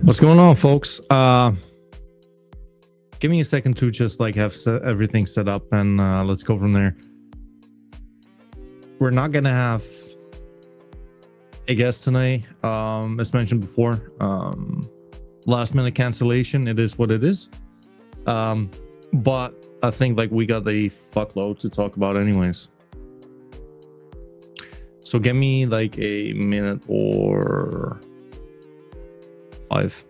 What's going on, folks? Give me a second to just like have everything set up, and let's go from there. We're not gonna have a guest tonight, as mentioned before. Last minute cancellation. It is what it is. But I think like we got a fuckload to talk about anyways. So give me like a minute or 5.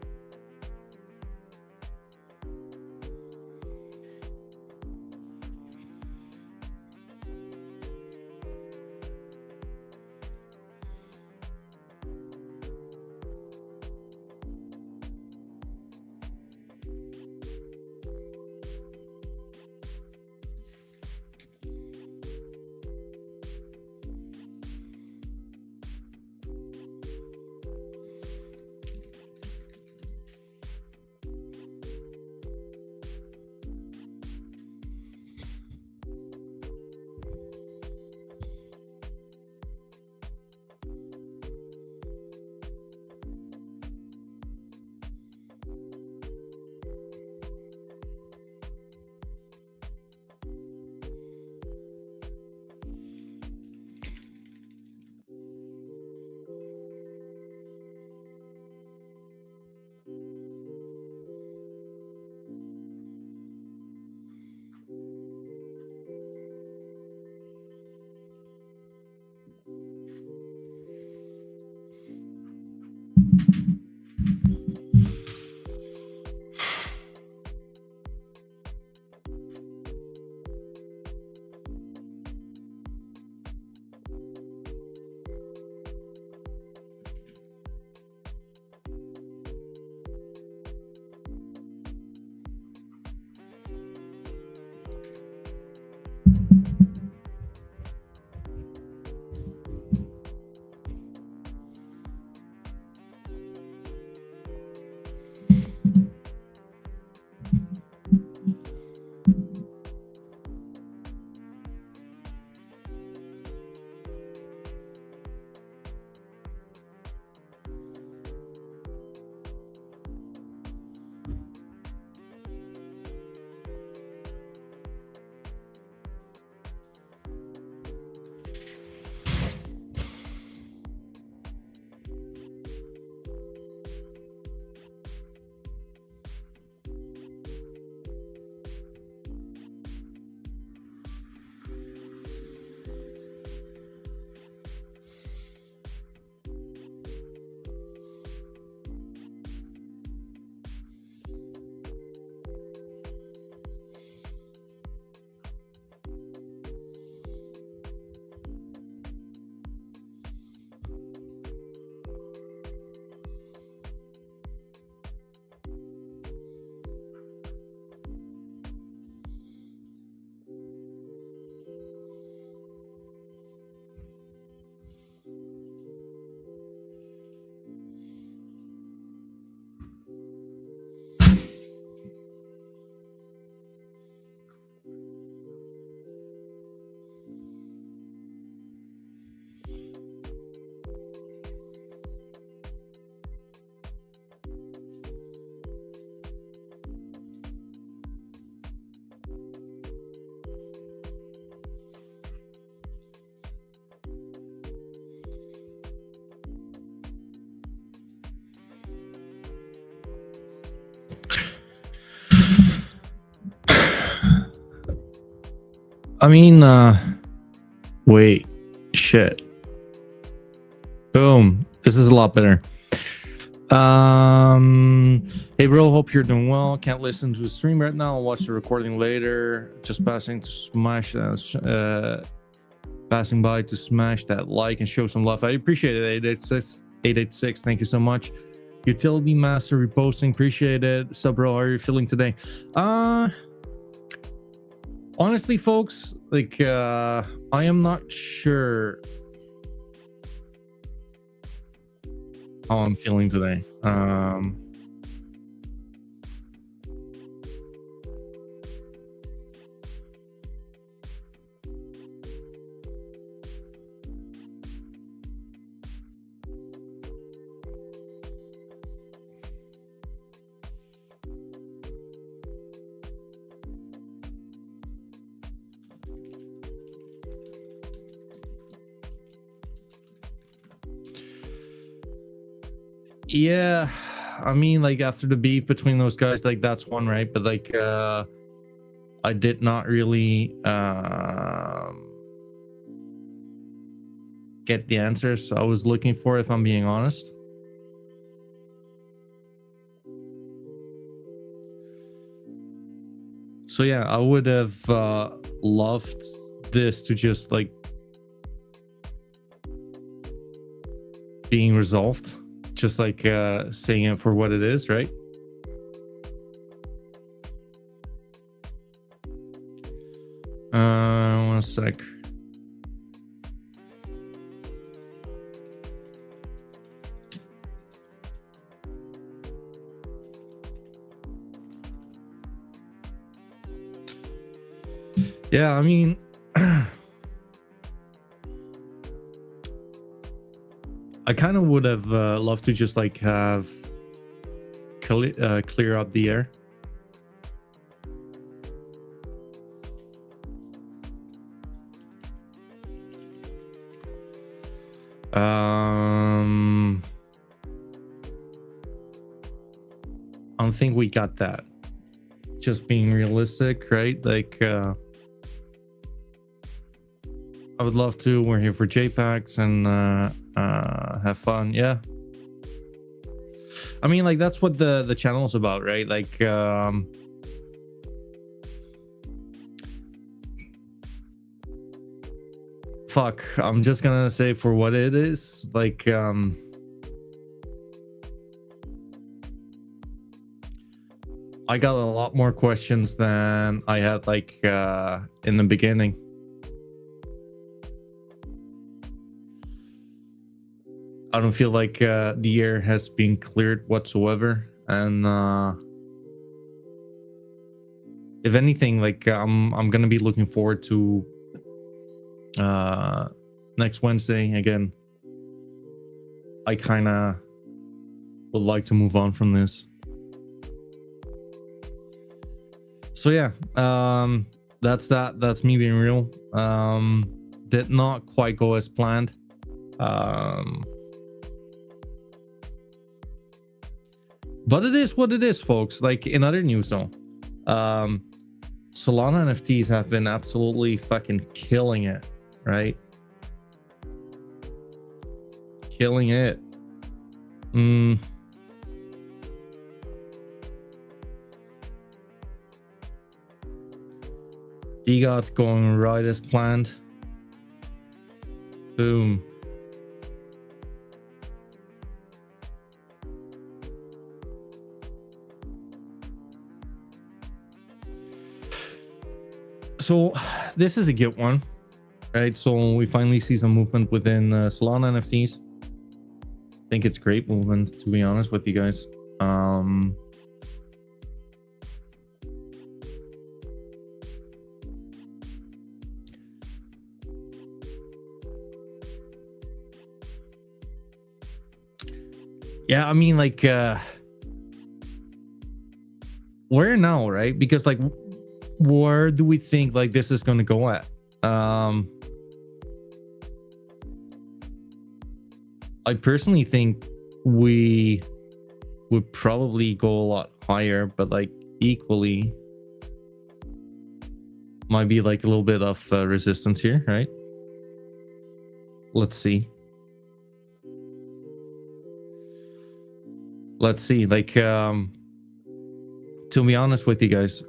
I mean, wait, shit. Boom. This is a lot better. Hey bro, hope you're doing well. Can't listen to the stream right now. I'll watch the recording later. Just passing by to smash that like and show some love. I appreciate it. 886. Thank you so much. Utility Master reposting. Appreciate it. So bro, how are you feeling today? Honestly, folks, like I am not sure how I'm feeling today. Yeah, I mean, like after the beef between those guys, like that's one, right? But like I did not really get the answers I was looking for, if I'm being honest. So yeah, I would have loved this to just like being resolved, just like saying it for what it is, right? One sec. Yeah, I mean, I kind of would have loved to just like have clear out the air. I don't think we got that. Just being realistic, right? Like I would love to. We're here for JPEGs and have fun. Yeah. I mean, like that's what the channel is about, right? Like fuck, I'm just gonna say for what it is. Like I got a lot more questions than I had like in the beginning. I don't feel like the air has been cleared whatsoever, and if anything, like I'm gonna be looking forward to next Wednesday again. I kind of would like to move on from this. So yeah, that's that. That's me being real. Did not quite go as planned. But it is what it is, folks. Like in other news though, Solana NFTs have been absolutely fucking killing it, right? Killing it. DGOT's going right as planned. Boom. So this is a good one, right? So we finally see some movement within Solana NFTs. I think it's great movement, to be honest with you guys. Yeah, I mean, like, where now, right? Because, like, where do we think, like, this is going to go at? I personally think we would probably go a lot higher, but, like, equally might be, like, a little bit of resistance here, right? Let's see. Let's see, like, to be honest with you guys,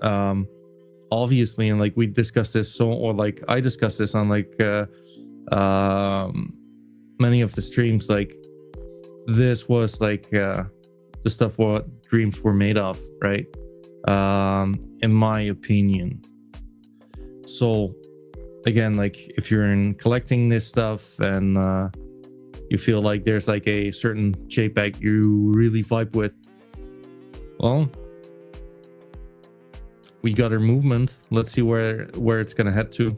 obviously, and like we discussed this, or like I discussed this on like many of the streams, like this was like the stuff what dreams were made of, right? In my opinion. So again, like if you're in collecting this stuff and you feel like there's like a certain JPEG you really vibe with, well, we got our movement. Let's see where it's gonna head to.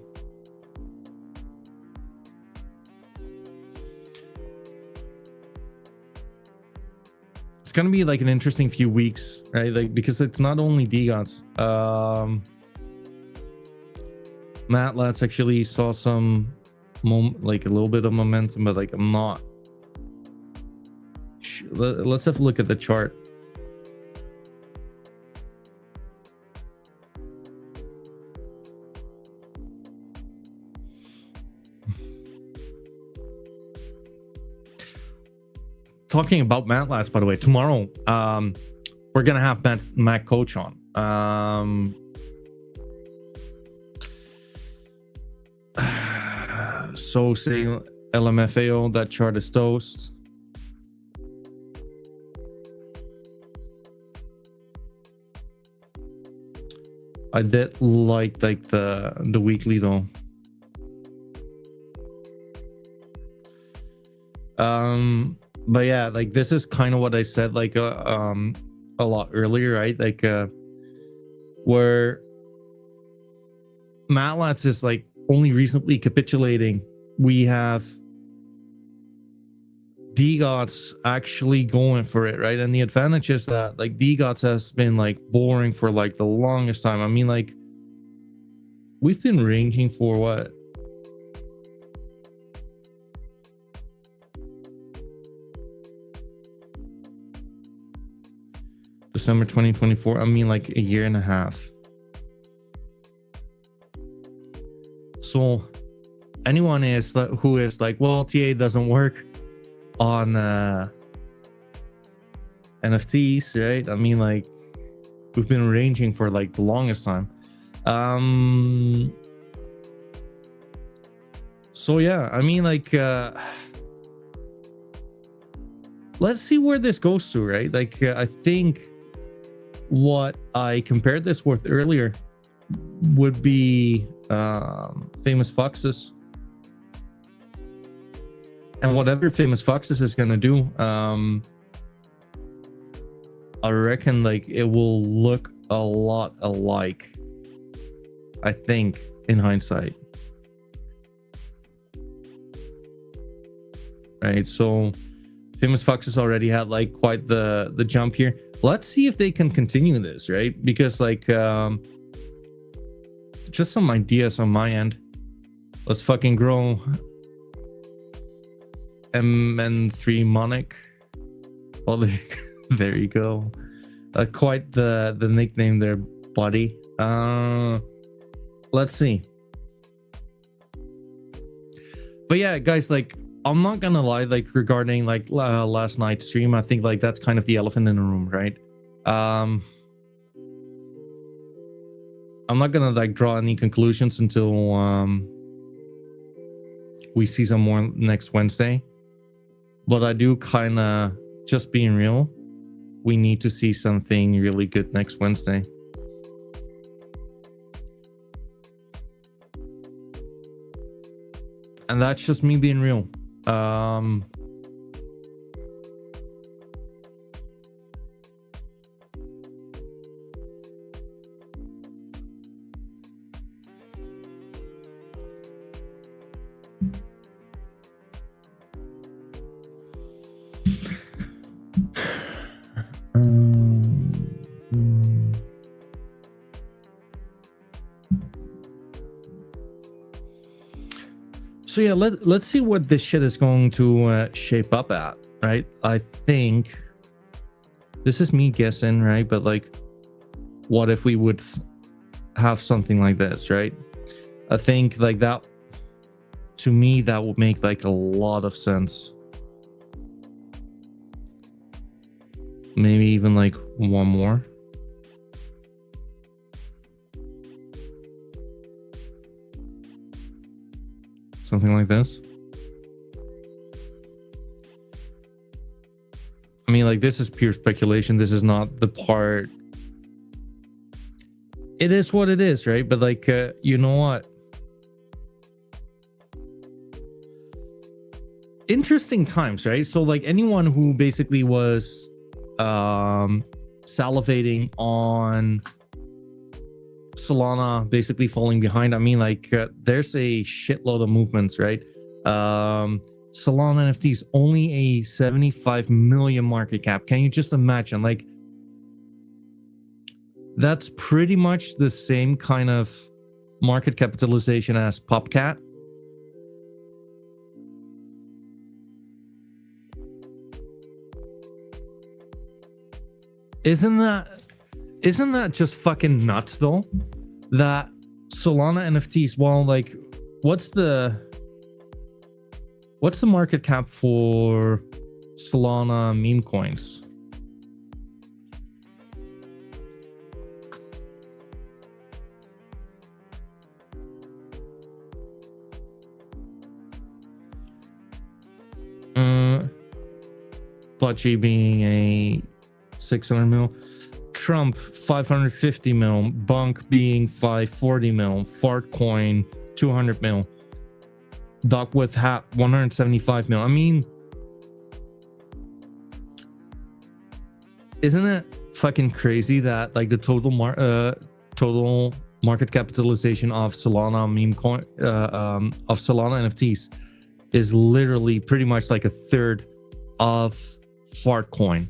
It's gonna be like an interesting few weeks, right? Like because it's not only DGOTs. Matt Latz actually saw some like a little bit of momentum, but like I'm not Let's have a look at the chart. Talking about MATLABs, by the way, tomorrow we're gonna have Matt Coach on. So say LMFAO, that chart is toast. I did like the weekly though. But yeah, like this is kind of what I said like a lot earlier, right? Like where MATLABs is like only recently capitulating. We have DGOTS actually going for it, right? And the advantage is that like DGOTS has been like boring for like the longest time. I mean, like we've been ranging for what? December 2024. I mean, like a year and a half. So anyone who is like, well, TA doesn't work on NFTs, right? I mean, like we've been ranging for like the longest time. So yeah, I mean, like let's see where this goes to, right? Like I think what I compared this with earlier would be Famous Foxes, and whatever Famous Foxes is gonna do, I reckon like it will look a lot alike, I think, in hindsight, right? So Famous Foxes already had like quite the jump here. Let's see if they can continue this, right? Because like just some ideas on my end. Let's fucking grow MN3 Monic. Well, there you go. Quite the nickname there, buddy. Let's see. But yeah, guys, like I'm not gonna lie, like regarding like last night's stream, I think like that's kind of the elephant in the room, right? I'm not gonna like draw any conclusions until we see some more next Wednesday. But I do kind of, just being real, we need to see something really good next Wednesday. And that's just me being real. So yeah, let's see what this shit is going to shape up at, right? I think this is me guessing, right? But like, what if we would have something like this, right? I think like that, to me, that would make like a lot of sense. Maybe even like one more. Something like this. I mean, like, this is pure speculation. This is not the part. It is what it is, right? But like, you know what? Interesting times, right? So like anyone who basically was salivating on Solana basically falling behind, I mean, like there's a shitload of movements, right? Solana NFTs only a 75 million market cap. Can you just imagine? Like, that's pretty much the same kind of market capitalization as PopCat. Isn't that just fucking nuts though? That Solana NFTs, well, like, what's the market cap for Solana meme coins? Butchie being a 600 mil, Trump 550 mil, Bunk being 540 mil, Fartcoin 200 mil, Doc with Hat 175 mil. I mean, isn't it fucking crazy that like the total market capitalization of Solana meme coin of Solana NFTs is literally pretty much like a third of Fartcoin.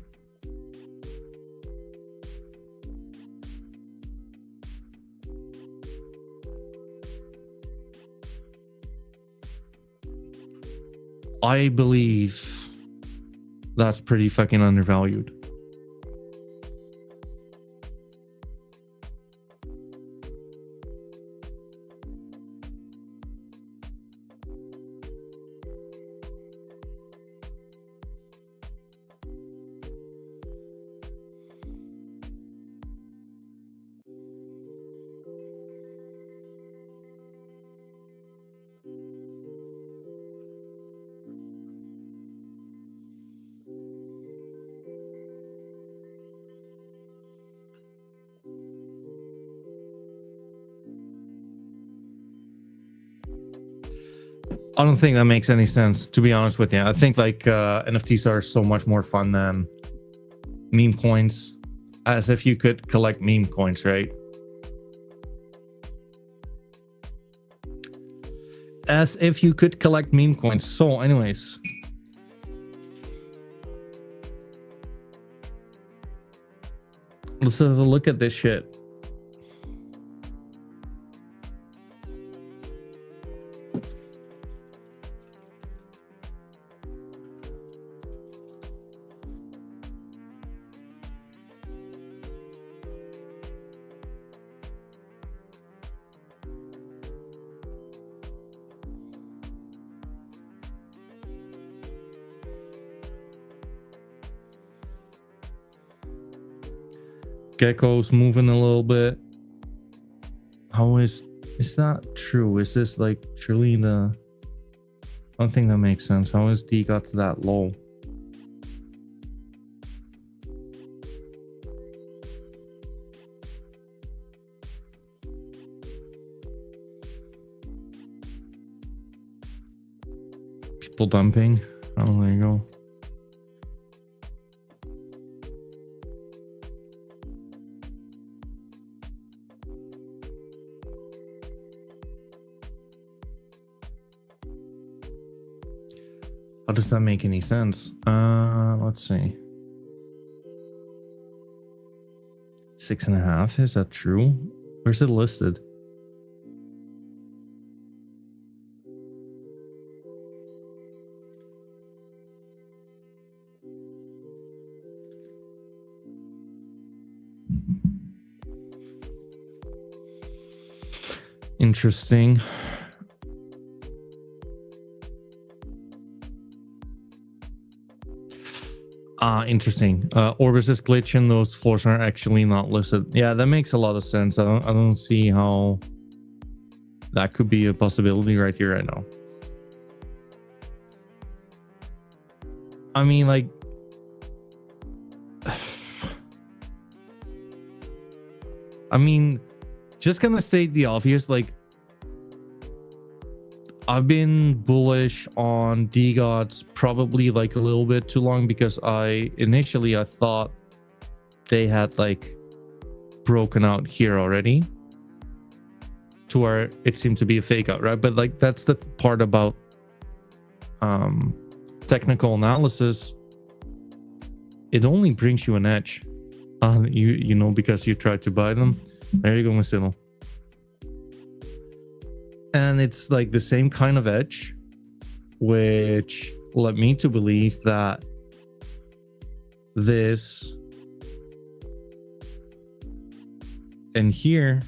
I believe that's pretty fucking undervalued. I don't think that makes any sense, to be honest with you. I think like NFTs are so much more fun than meme coins, as if you could collect meme coins, right? As if you could collect meme coins. So anyways, let's have a look at this shit. Gecko's moving a little bit. How is that true? Is this like truly the one thing that makes sense? How is D got to that low? People dumping. Oh, there you go. How does that make any sense? Let's see. 6.5, is that true? Where's it listed? Interesting. Interesting. Orbis is glitching. Those floors are actually not listed. Yeah, that makes a lot of sense. I don't see how that could be a possibility right here, right now. I mean, like, I mean, just gonna state the obvious, like, I've been bullish on DGOTS probably like a little bit too long, because I thought they had like broken out here already to where it seemed to be a fake out, right? But like, that's the part about technical analysis. It only brings you an edge, you know, because you tried to buy them. There you go, Masilo. And it's like the same kind of edge, which led me to believe that this And here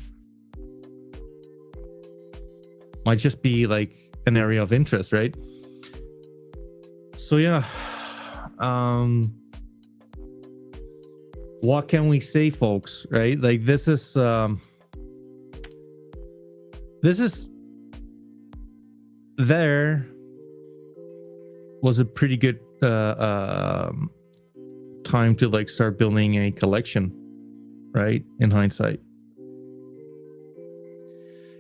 might just be like an area of interest, right? So yeah, what can we say, folks, right? Like this is there was a pretty good time to like start building a collection, right? In hindsight.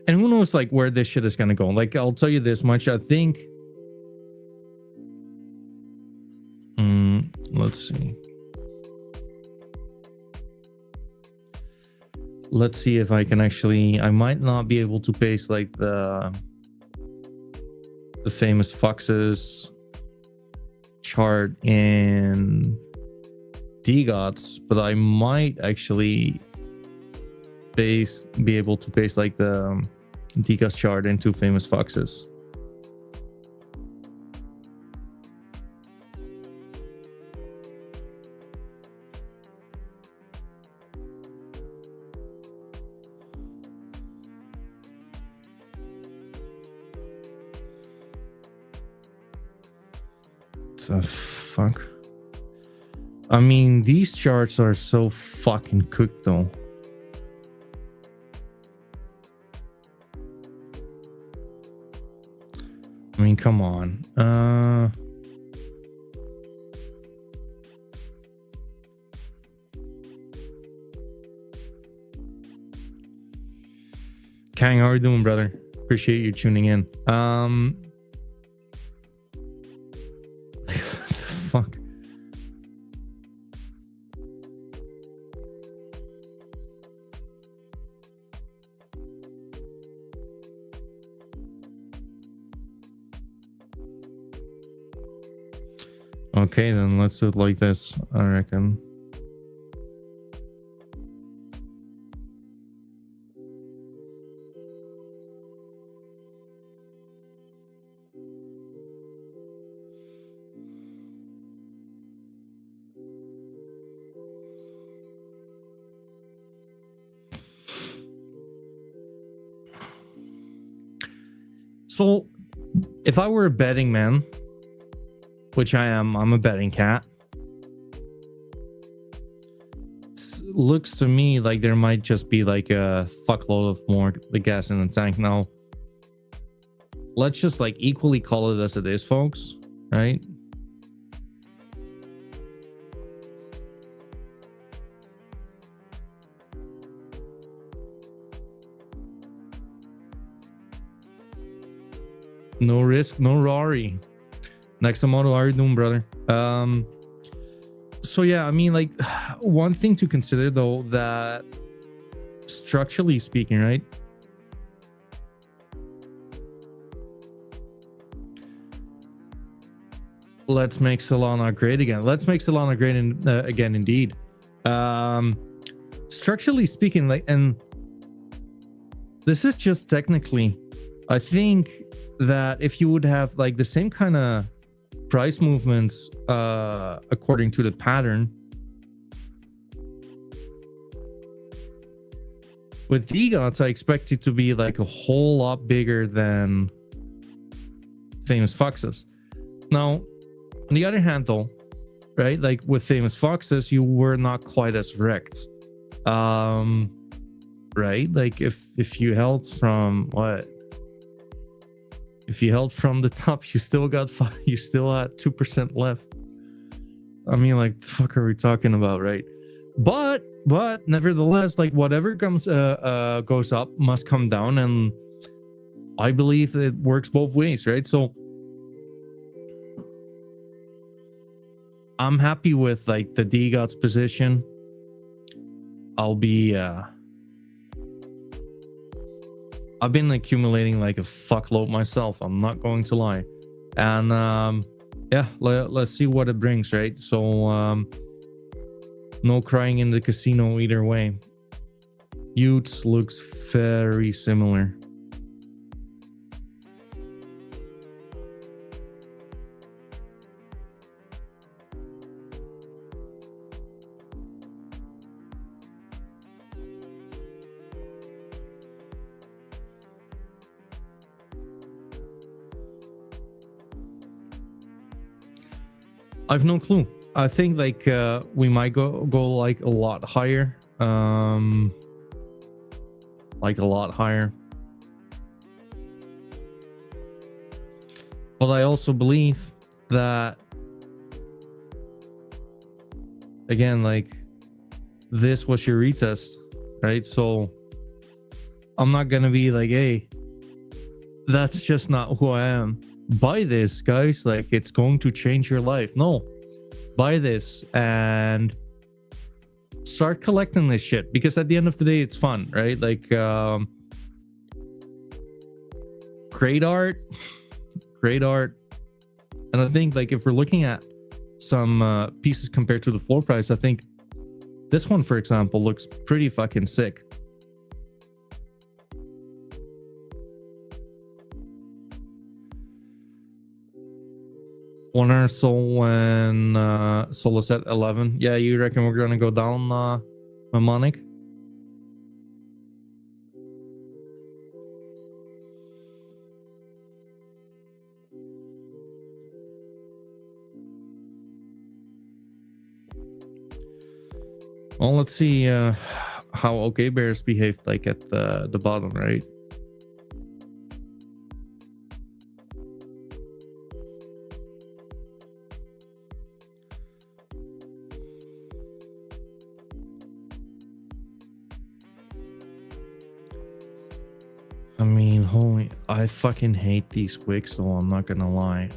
And who knows like where this shit is gonna go. Like I'll tell you this much, I think let's see. Let's see if I can actually, I might not be able to paste like the famous foxes chart in DGOTS, but I might actually be able to paste like the DGOTS chart into famous foxes. The fuck? I mean, these charts are so fucking cooked though. I mean, come on. Kang, how are you doing, brother? Appreciate you tuning in. Fuck. Okay, then let's do it like this, I reckon. So, if I were a betting man, which I am, I'm a betting cat. Looks to me like there might just be like a fuckload of more the gas in the tank. Now, let's just like equally call it as it is, folks, right? No risk, no Rory. Nexamoto, how are you doing, brother? So yeah, I mean, like, one thing to consider though, that structurally speaking, right? Let's make Solana great again. Let's make Solana great again, indeed. Structurally speaking, like, and this is just technically, I think that if you would have like the same kind of price movements according to the pattern with DGOTS, I expect it to be like a whole lot bigger than famous foxes. Now, on the other hand though, right, like with famous foxes, you were not quite as wrecked, right? Like if you held from what, if you held from the top, you still got you still had 2% left. I mean, like, the fuck are we talking about, right? But nevertheless, like, whatever comes goes up must come down, and I believe it works both ways, right? So I'm happy with like the DGOTS position. I've been accumulating like a fuckload myself, I'm not going to lie. And yeah, let's see what it brings, right? So no crying in the casino either way. Utes looks very similar. I've no clue. I think like we might go like a lot higher. Like a lot higher. But I also believe that, again, like this was your retest, right? So I'm not gonna be like, hey, that's just not who I am. Buy this, guys. Like, it's going to change your life. No, buy this and start collecting this shit, because at the end of the day, it's fun, right? Like, great art, great art. And I think like if we're looking at some pieces compared to the floor price, I think this one, for example, looks pretty fucking sick. One hour soul when soul is at 11. Yeah, you reckon we're gonna go down mnemonic? Well, let's see how OK Bears behaved like at the bottom, right? I mean, holy, I fucking hate these quicks, though, I'm not gonna lie.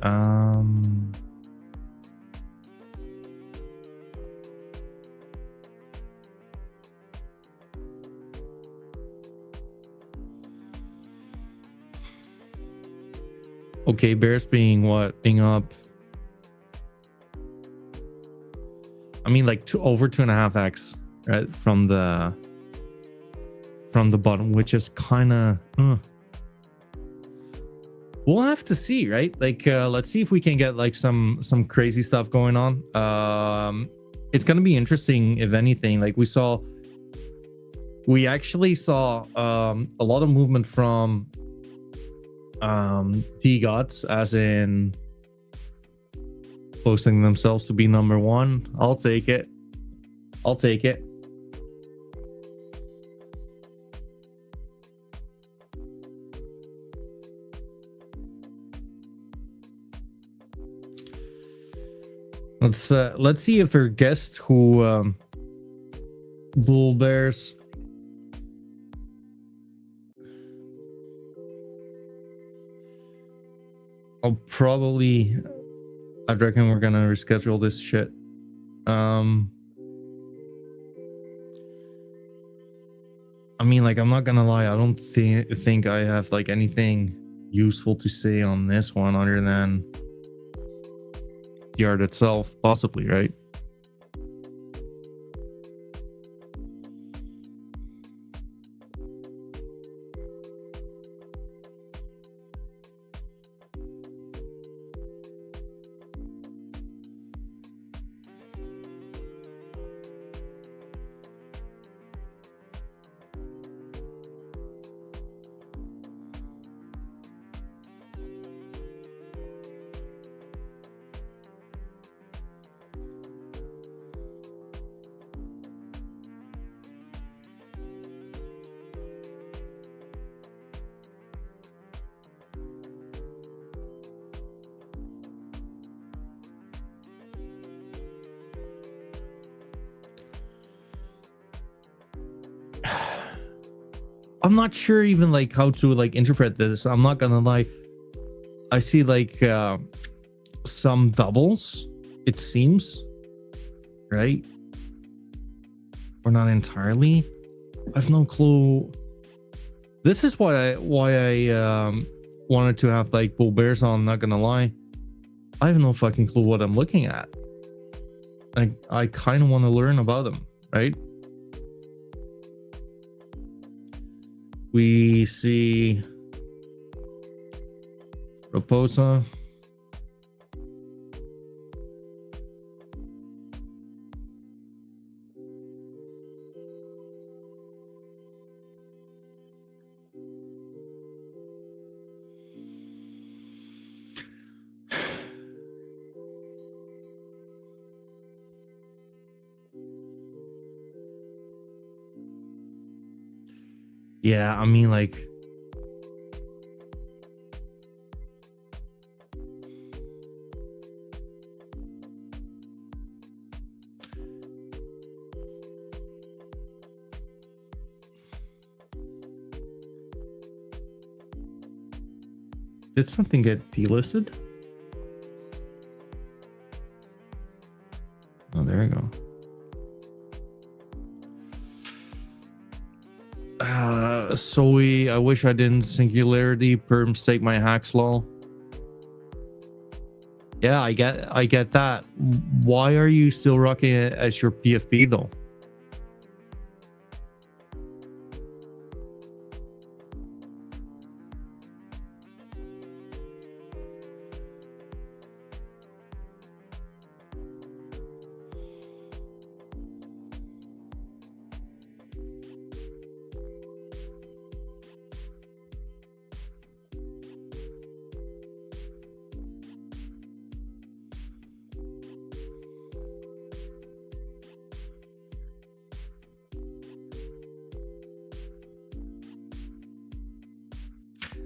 Okay, Bears being what? Being up. I mean, like over 2.5x, right? From the bottom, which is kind of. We'll have to see, right? Like, let's see if we can get like some crazy stuff going on. It's gonna be interesting, if anything. Like we actually saw a lot of movement from D-Gods, as in posting themselves to be number one. I'll take it. I'll take it. Let's see if our guest who Bull Bears. I reckon we're gonna reschedule this shit. I mean, like, I'm not gonna lie, I don't think I have like anything useful to say on this one other than the art itself, possibly, right? I'm not sure even like how to like interpret this. I'm not gonna lie. I see like some doubles, it seems, right? Or not entirely. I have no clue. This is why I wanted to have like Bull Bears on. I'm not gonna lie. I have no fucking clue what I'm looking at. I kind of want to learn about them, right? We see Raposa. Yeah, I mean, like, did something get delisted? Oh, there we go. Zoe, I wish I didn't singularity per mistake my hacks lol. Yeah, I get that. Why are you still rocking it as your PFP though?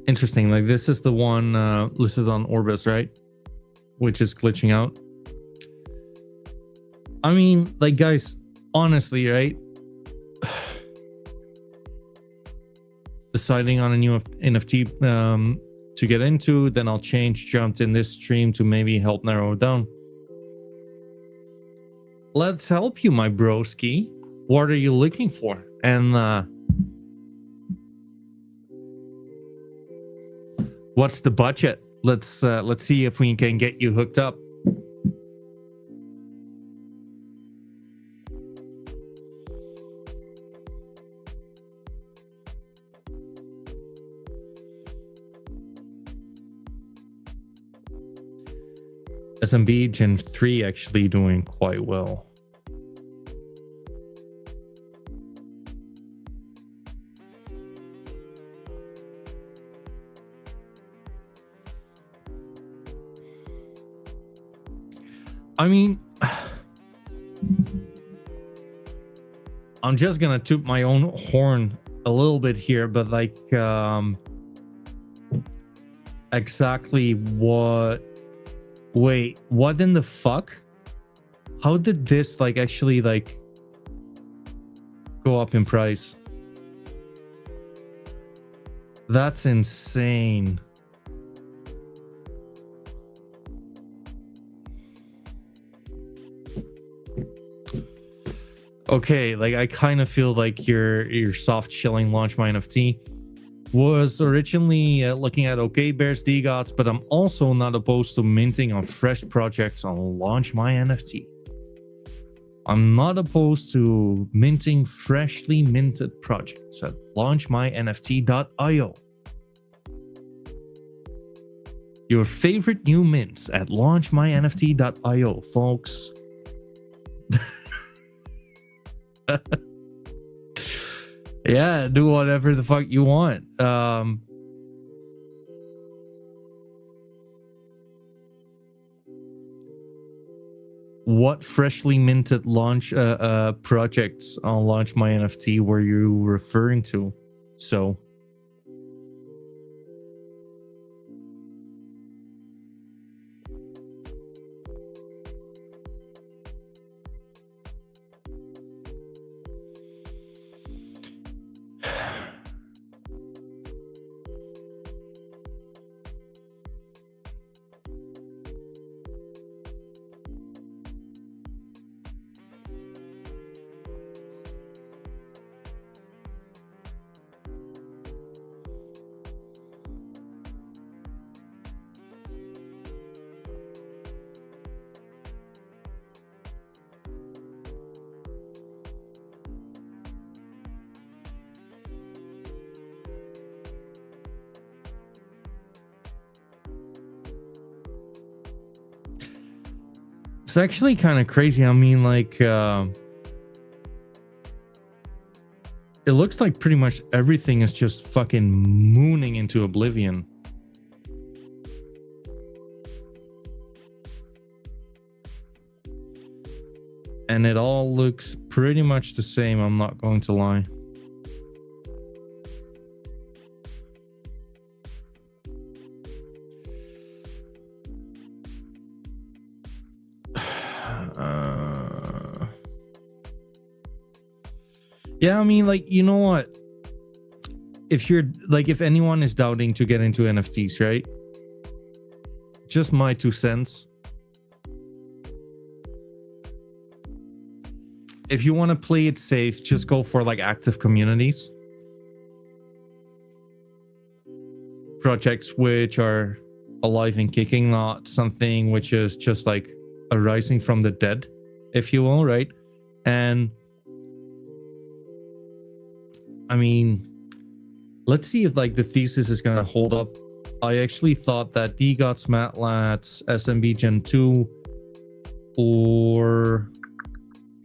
Interesting. Like this is the one listed on Orbis, right? Which is glitching out. I mean, like, guys, honestly, right? Deciding on a new NFT to get into, then I'll jumped in this stream to maybe help narrow it down. Let's help you, my broski. What are you looking for? And what's the budget? Let's see if we can get you hooked up. SMB Gen 3 actually doing quite well. I mean, I'm just gonna toot my own horn a little bit here, but like, exactly what? Wait, what in the fuck? How did this like actually like go up in price? That's insane. Okay, like I kind of feel like your soft chilling launch my NFT was originally looking at okay bears DGOTs, but I'm also not opposed to minting on fresh projects on launch my NFT. I'm not opposed to minting freshly minted projects at launchmynft.io. Your favorite new mints at launchmynft.io, folks. Yeah, do whatever the fuck you want. What freshly minted launch projects on Launch My NFT were you referring to? So it's actually kind of crazy. I mean, like, it looks like pretty much everything is just fucking mooning into oblivion. And it all looks pretty much the same, I'm not going to lie. Yeah, I mean, like, you know what? If you're like, if anyone is doubting to get into NFTs, right? Just my 2 cents. If you want to play it safe, just go for like active communities. Projects which are alive and kicking, not something which is just like arising from the dead, if you will, right? And I mean, let's see if like the thesis is gonna hold up. I actually thought that DGOTS, MATLABs, SMB Gen 2, or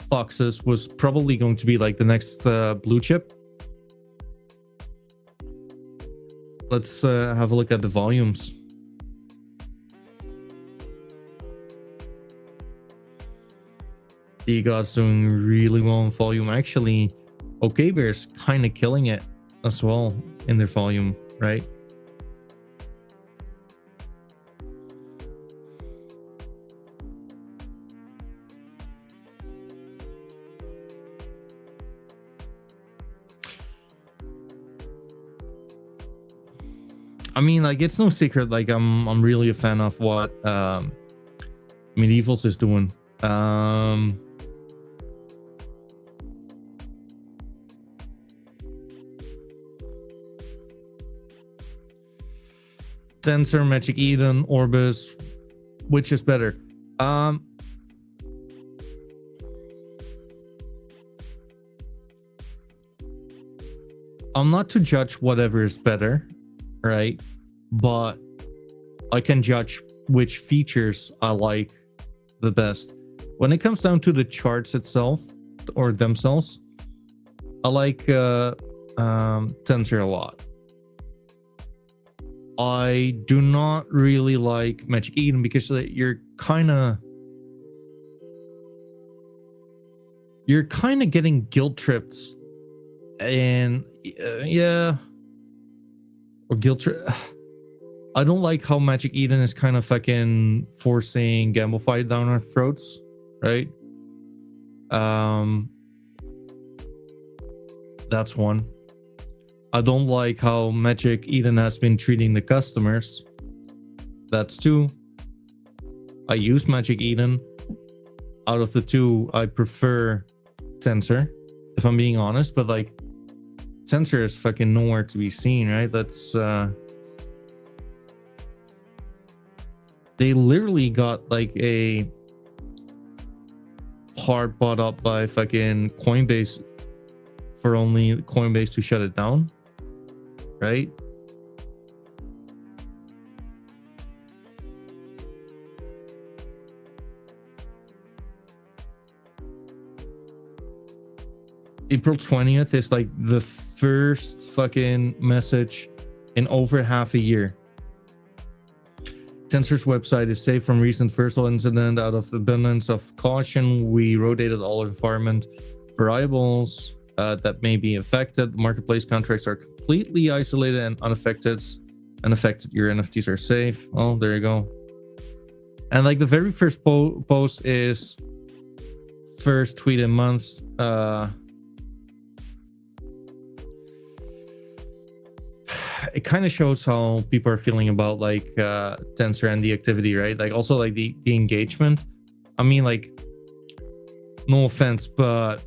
Foxes was probably going to be like the next blue chip. Let's have a look at the volumes. DGOT's doing really well in volume. Actually, OK Bear's kind of killing it as well in their volume, right? I mean, like, it's no secret, like, I'm really a fan of what Medievals is doing. Tensor, Magic Eden, Orbis, which is better? I'm not to judge whatever is better, right? But I can judge which features I like the best. When it comes down to the charts itself or themselves, I like Tensor a lot. I do not really like Magic Eden because you're kind of getting guilt tripped, and yeah, or guilt trip. I don't like how Magic Eden is kind of fucking forcing Gamify down our throats, right? That's one. I don't like how Magic Eden has been treating the customers. That's two. I use Magic Eden. Out of the two, I prefer Tensor, if I'm being honest, but like Tensor is fucking nowhere to be seen, right? That's they literally got like a hard bought up by fucking Coinbase for only Coinbase to shut it down, right? April 20th is like the first fucking message in over half a year. Tensor's website is safe from recent virtual incident. Out of abundance of caution, we rotated all environment variables that may be affected. Marketplace contracts are completely isolated and unaffected. Your NFTs are safe. Oh, there you go. And like the very first post is first tweet in months. It kind of shows how people are feeling about like Tensor and the activity, right? Like also like the engagement. I mean, like, no offense, but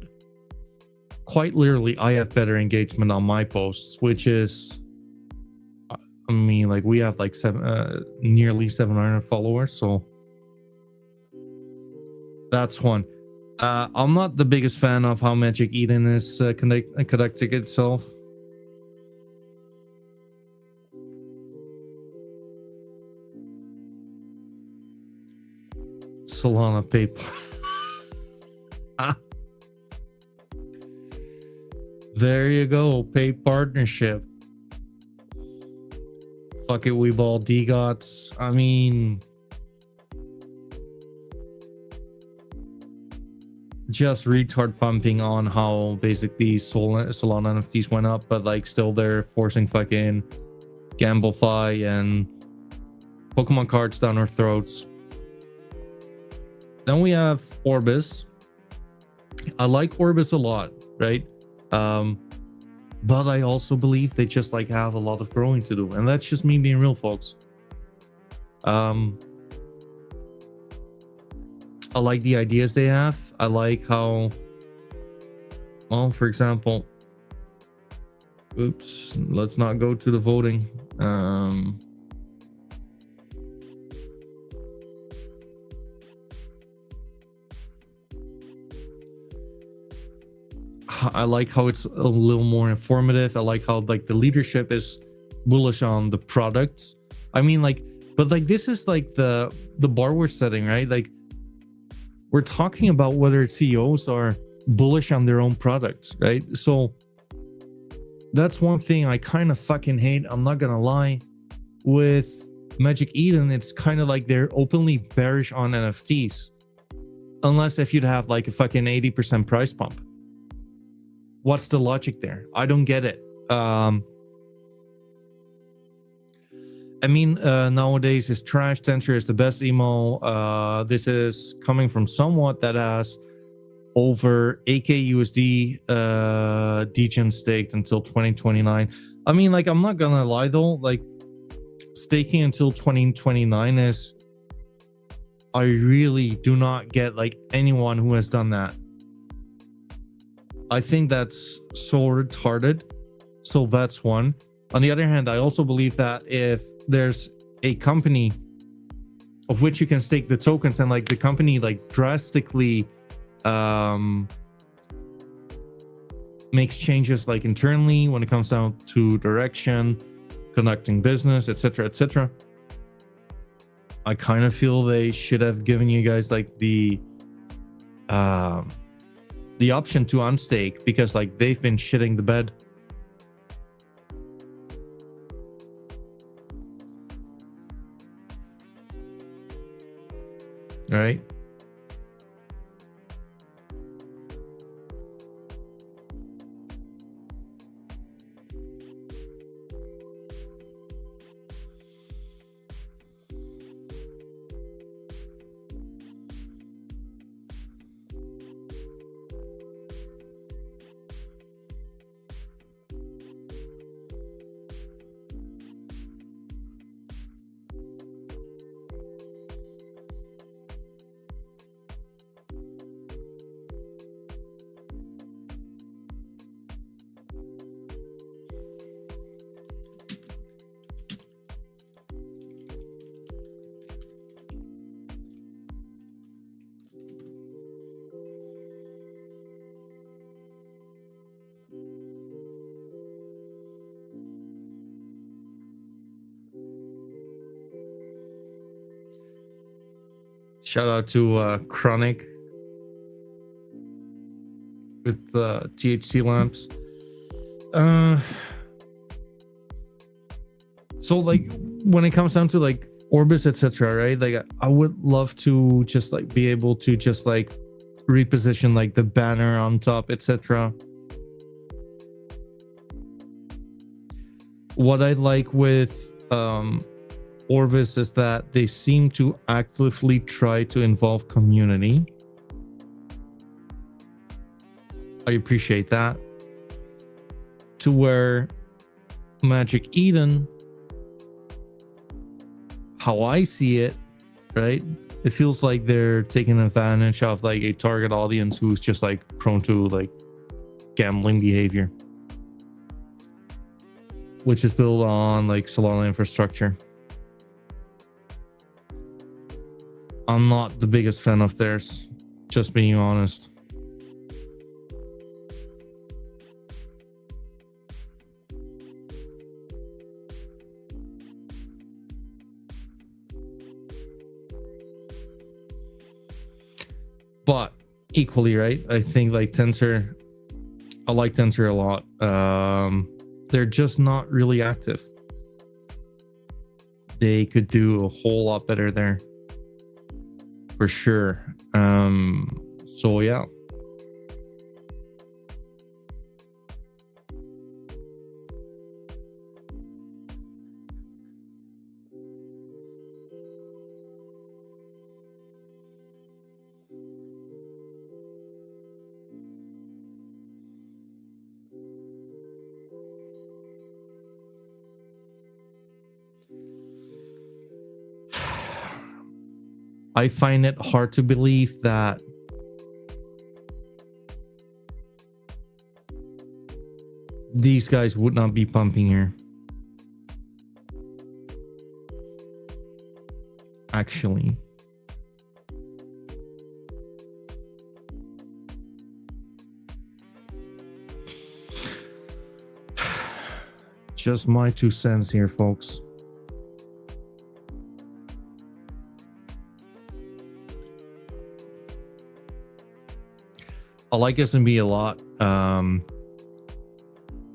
quite literally I have better engagement on my posts, which is, I mean, like we have like nearly 700 followers, so that's one. I'm not the biggest fan of how Magic Eden is conducting itself. Solana PayPal. There you go, pay partnership. Fuck it, we ball DGOTS. I mean, just retard pumping on how basically Solana NFTs went up, but like still they're forcing fucking Gamblefy and Pokemon cards down our throats. Then we have Orbis. I like Orbis a lot, right? But I also believe they just like have a lot of growing to do, and that's just me being real, folks. I like the ideas they have. I like how, well, for example, oops, let's not go to the voting. I like how it's a little more informative. I like how like the leadership is bullish on the products. I mean, like, but like this is like the bar we're setting, right? Like we're talking about whether CEOs are bullish on their own products, right? So that's one thing I kind of fucking hate. I'm not gonna lie. With Magic Eden, it's kind of like they're openly bearish on NFTs, unless if you'd have like a fucking 80% price pump. What's the logic there? I don't get it. I mean, nowadays is trash. Tensor is the best emo. This is coming from someone that has over 8k USD degen staked until 2029. I mean, like, I'm not gonna lie though, like staking until 2029 is, I really do not get like anyone who has done that. I think that's so retarded. So that's one. On the other hand, I also believe that if there's a company of which you can stake the tokens and like the company like drastically makes changes like internally when it comes down to direction, conducting business, etc., I kind of feel they should have given you guys like the option to unstake, because like they've been shitting the bed. All right. Shout out to Chronic with THC lamps. So like when it comes down to like Orbis, etc., right? Like I would love to just like be able to just like reposition like the banner on top, etc. What I like with Orbis is that they seem to actively try to involve community. I appreciate that. To where Magic Eden, how I see it, right? It feels like they're taking advantage of like a target audience who's just like prone to like gambling behavior, which is built on like Solana infrastructure. I'm not the biggest fan of theirs, just being honest. But equally, right? I think like Tensor, I like Tensor a lot. They're just not really active. They could do a whole lot better there, for sure. So yeah. I find it hard to believe that these guys would not be pumping here. Actually. Just my 2 cents here, folks. I like SMB a lot.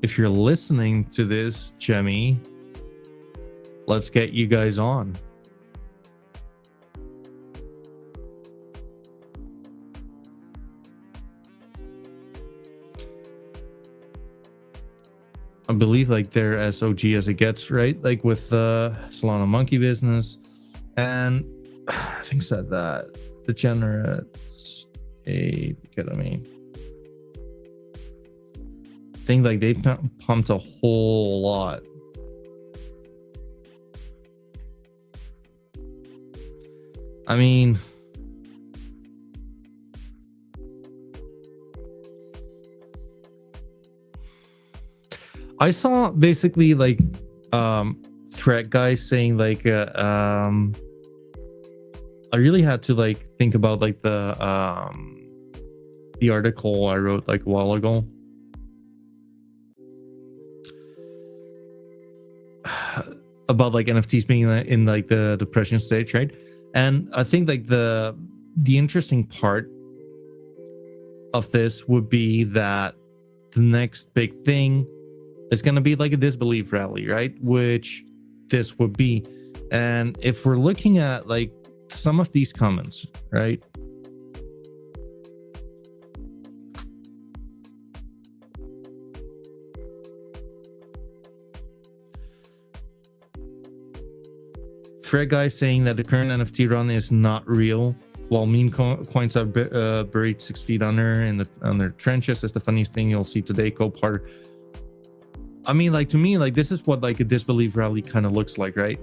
If you're listening to this, Jemmy, let's get you guys on. I believe like they're as OG as it gets, right? Like with the Solana Monkey business. And I think said that Degenerates Academy. I think like they pumped a whole lot. I mean, I saw basically like thread guys saying like I really had to like think about like the article I wrote like a while ago. About like NFTs being in like the depression stage, right? And I think like the interesting part of this would be that the next big thing is going to be like a disbelief rally, right? Which this would be. And if we're looking at like some of these comments, right? Thread guy saying that the current NFT run is not real, while meme coins are buried 6 feet under in their trenches. Is the funniest thing you'll see today. Go part. I mean, like to me, like this is what like a disbelief rally kind of looks like, right?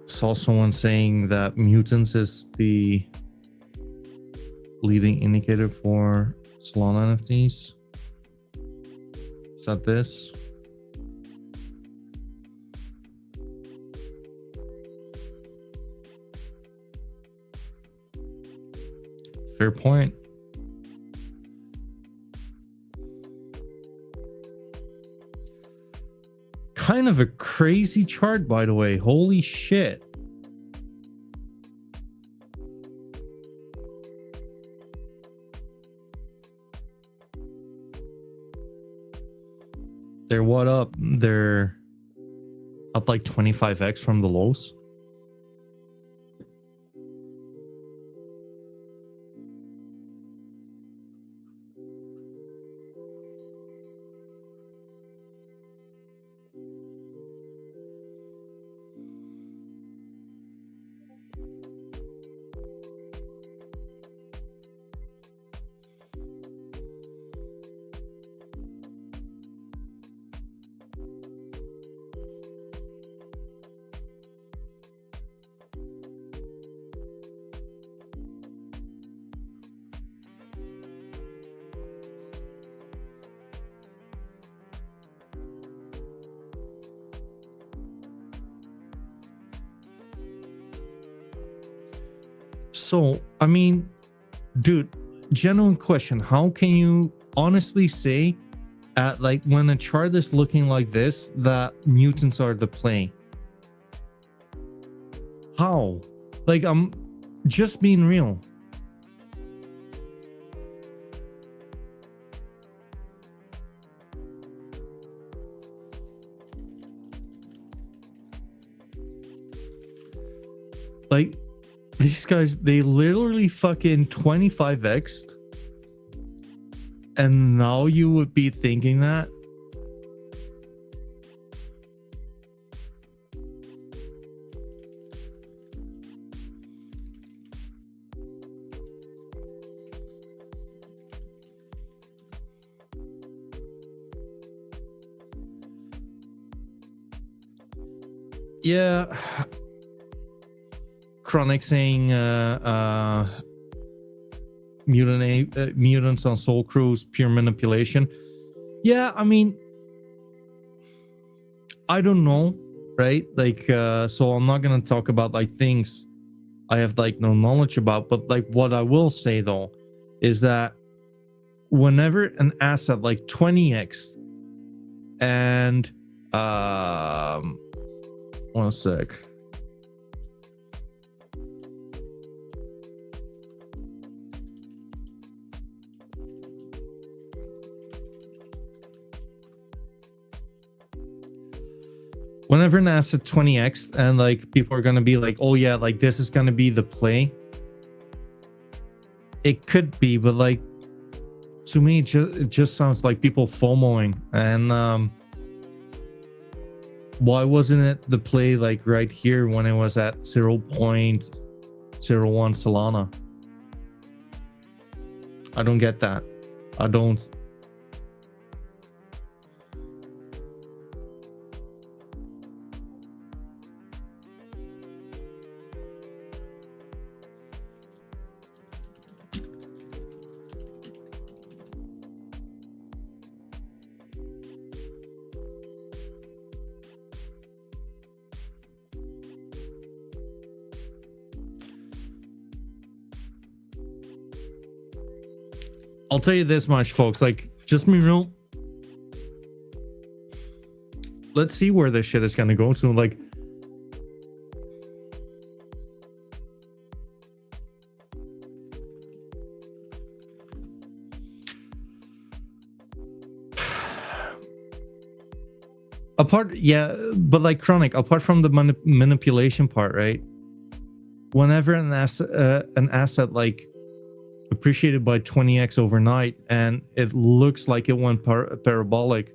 Saw someone saying that mutants is the leading indicator for Solana NFTs. Is that this? Fair point. Kind of a crazy chart, by the way. Holy shit. They're what up? They're up like 25x from the lows. So, I mean, dude, genuine question. How can you honestly say at like when a chart is looking like this that mutants are the play? How? Like, I'm just being real. Like, these guys, they literally fucking 25x'd. And now you would be thinking that? Yeah, Chronic saying mutants on Soul Cruise, pure manipulation. Yeah, I mean, I don't know, right? Like, so I'm not gonna talk about like things I have like no knowledge about, but like what I will say though is that whenever an asset like 20x and 1 sec. Whenever an asset 20x and like people are gonna be like, oh yeah, like this is gonna be the play. It could be, but like to me, it just sounds like people FOMOing. And why wasn't it the play like right here when it was at 0.01 Solana? I don't get that. I don't. I'll tell you this much, folks. Like, just be real. Let's see where this shit is gonna go to. Like, apart, yeah, but like Chronic, apart from the manipulation part, right? Whenever an asset like appreciated by 20x overnight and it looks like it went parabolic,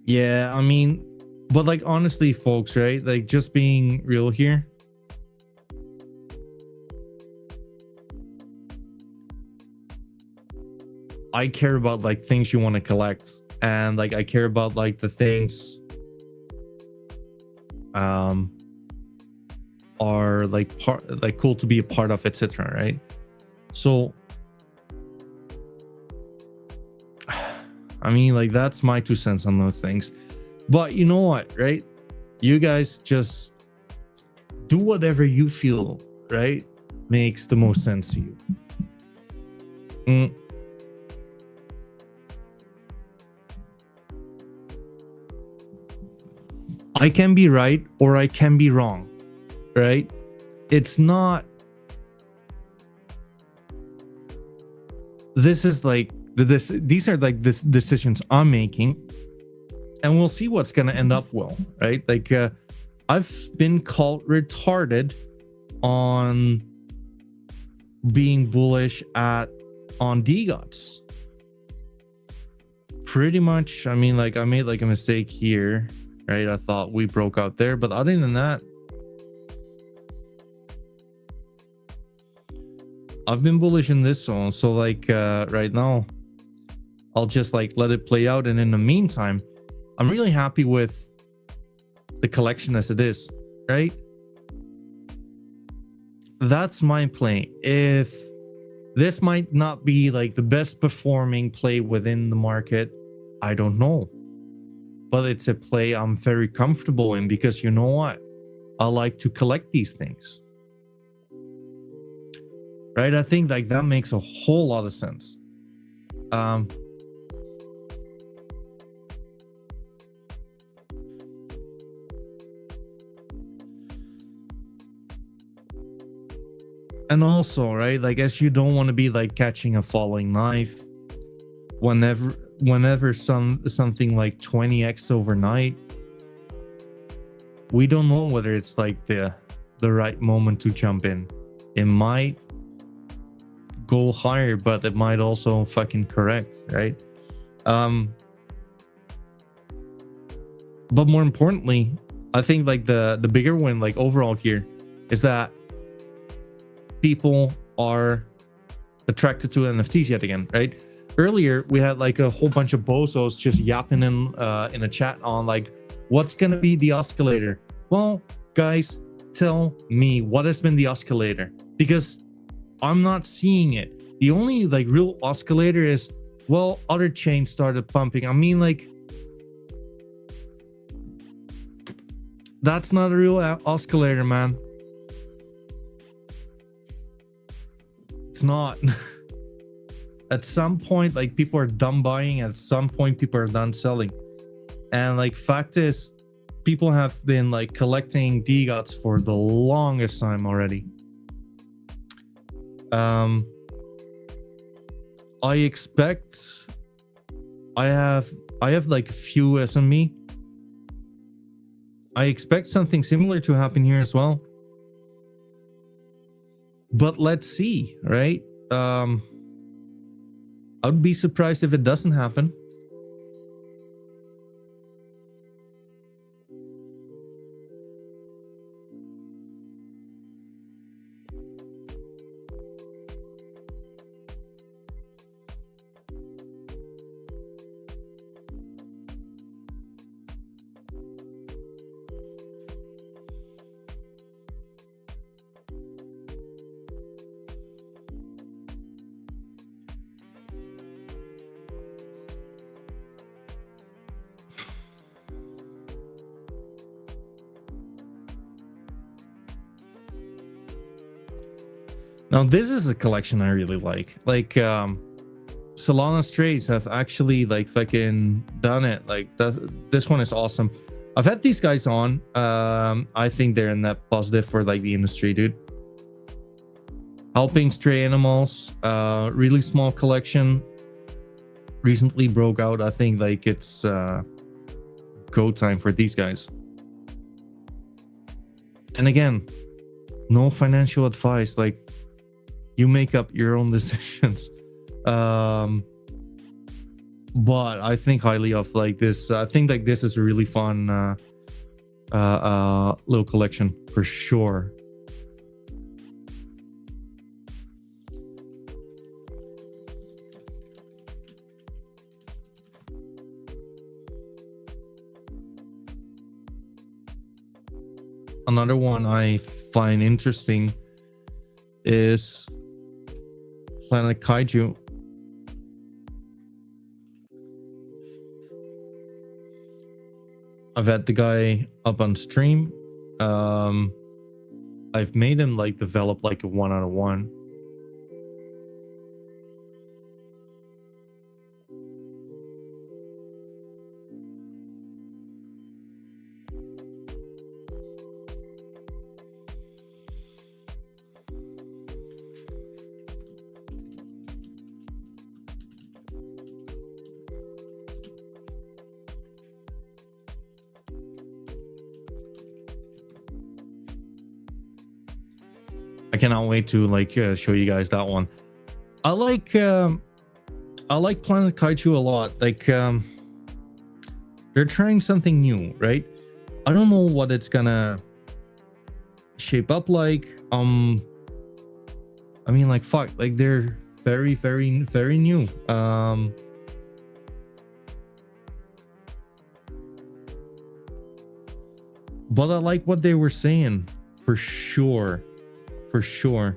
yeah, I mean, but like honestly, folks, right? Like, just being real here, I care about like things you want to collect, and like I care about like the things are like part, like cool to be a part of, etc., right? So I mean, like, that's my 2 cents on those things. But you know what, right? You guys just do whatever you feel, right, makes the most sense to you. I can be right or I can be wrong, right? It's not. This is like these are like this decisions I'm making, and we'll see what's gonna end up well, right? Like, I've been called retarded on being bullish on DGOTS. Pretty much. I mean, like, I made like a mistake here, right? I thought we broke out there, but other than that, I've been bullish in this zone. So like, right now, I'll just like let it play out, and in the meantime, I'm really happy with the collection as it is, right? That's my play. If this might not be like the best performing play within the market, I don't know, but it's a play I'm very comfortable in, because you know what? I like to collect these things, right? I think like that makes a whole lot of sense. And also, right, like, as you don't want to be like catching a falling knife whenever something like 20x overnight, we don't know whether it's like the right moment to jump in. It might go higher, but it might also fucking correct, right? But more importantly, I think like the bigger win, like overall here, is that people are attracted to NFTs yet again, right? Earlier we had like a whole bunch of bozos just yapping in a chat on like what's gonna be the oscillator. Well, guys, tell me what has been the oscillator, because I'm not seeing it. The only like real oscillator is, well, other chains started pumping. I mean, like, that's not a real oscillator, man. It's not. At some point, like, people are done buying. At some point, people are done selling. And like, fact is, people have been like collecting DGOTs for the longest time already. I expect I have like a few SME. I expect something similar to happen here as well. But let's see, right? I would be surprised if it doesn't happen. Now, this is a collection I really like. Like, Solana Strays have actually like fucking done it. Like, this one is awesome. I've had these guys on. I think they're in that positive for like the industry, dude. Helping stray animals, really small collection. Recently broke out. I think like it's go time for these guys. And again, no financial advice. Like, you make up your own decisions. But I think highly of like this. I think like this is a really fun little collection for sure. Another one I find interesting is Planet Kaiju. I've had the guy up on stream. I've made him like develop like a 1-on-1. I cannot wait to like show you guys that one. I like Planet Kaiju a lot. Like, they're trying something new, right? I don't know what it's gonna shape up like. I mean, like, fuck, like they're very, very, very new. But I like what they were saying for sure. For sure.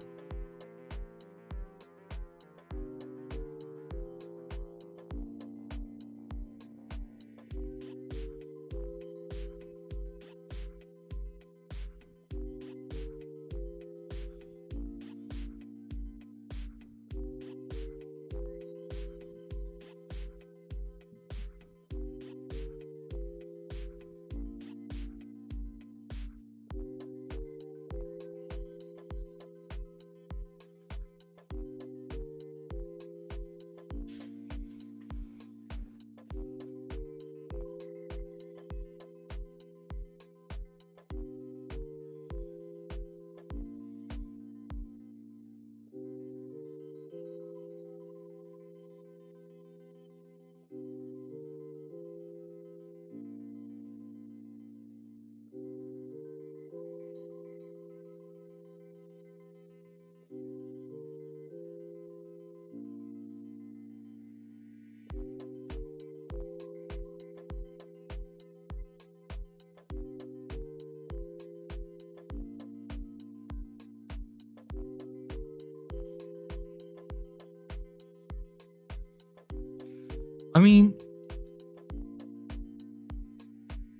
I mean,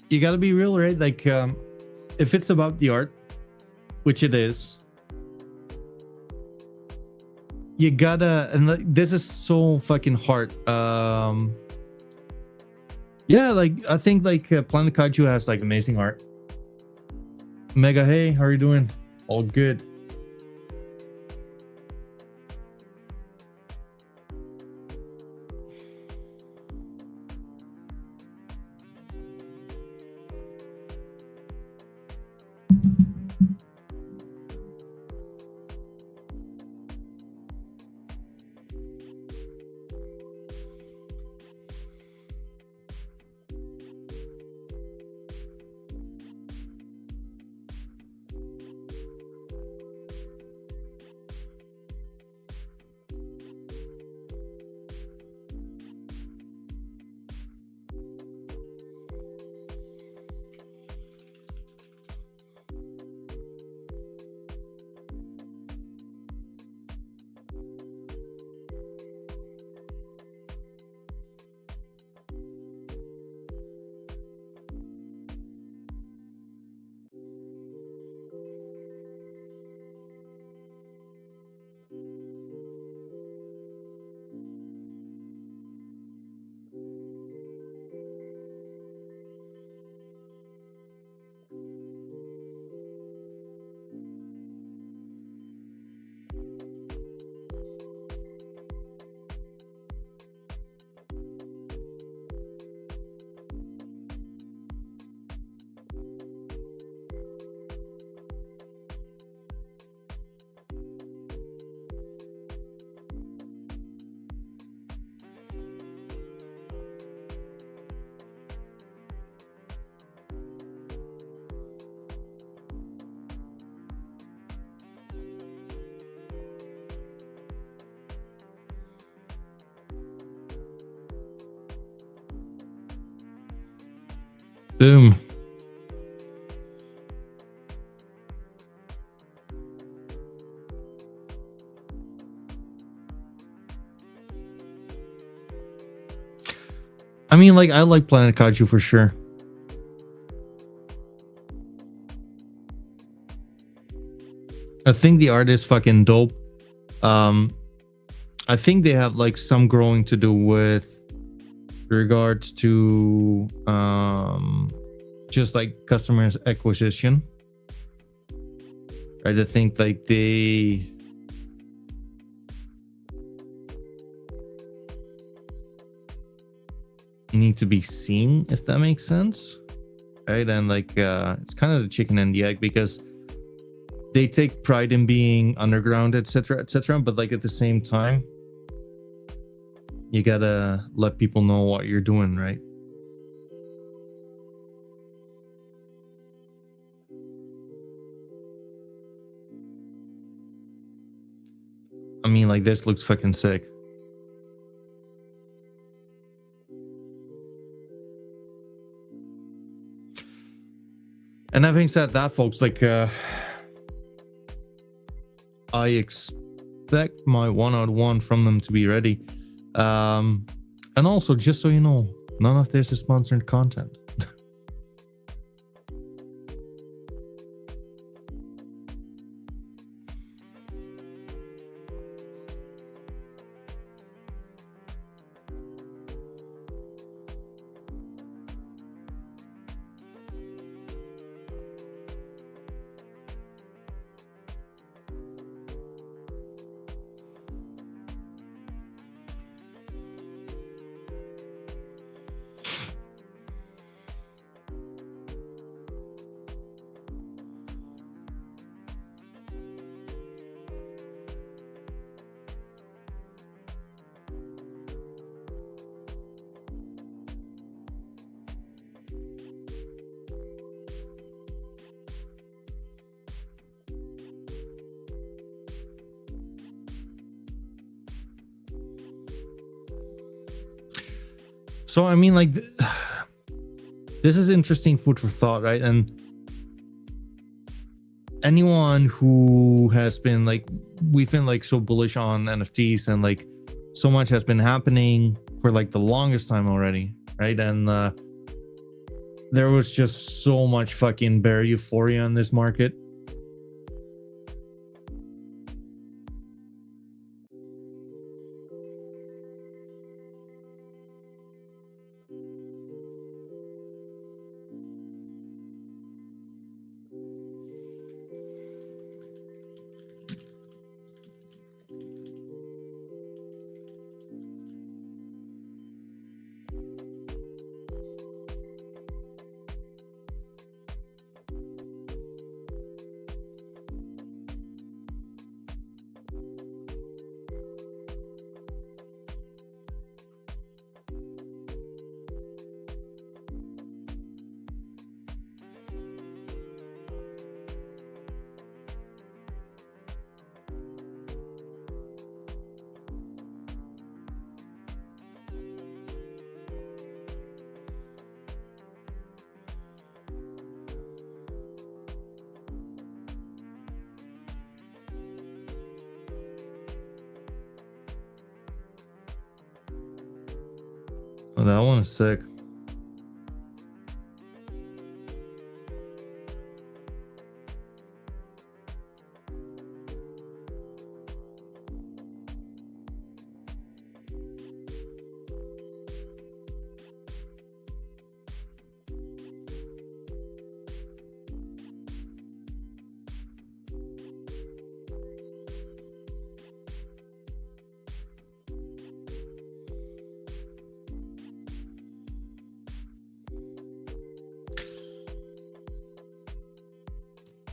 you got to be real, right? Like, if it's about the art, which it is, you gotta, and this is so fucking hard. Yeah, like I think like Planet Kaiju has like amazing art. Mega, hey, how are you doing? All good. Boom. I mean, like, I like Planet Kaiju for sure. I think the art is fucking dope. I think they have like some growing to do with regards to just like customers acquisition. Right? I think like they need to be seen, if that makes sense. Right? And like it's kind of the chicken and the egg, because they take pride in being underground, etc., etc., but like at the same time, you gotta let people know what you're doing, right? I mean, like, this looks fucking sick. And having said that, folks, like, I expect my 101 from them to be ready. And also, just so you know, none of this is sponsored content. So I mean, like, this is interesting food for thought, right? And anyone who has been like, we've been like so bullish on NFTs, and like so much has been happening for like the longest time already, right? And there was just so much fucking bear euphoria in this market. Oh, that one is sick.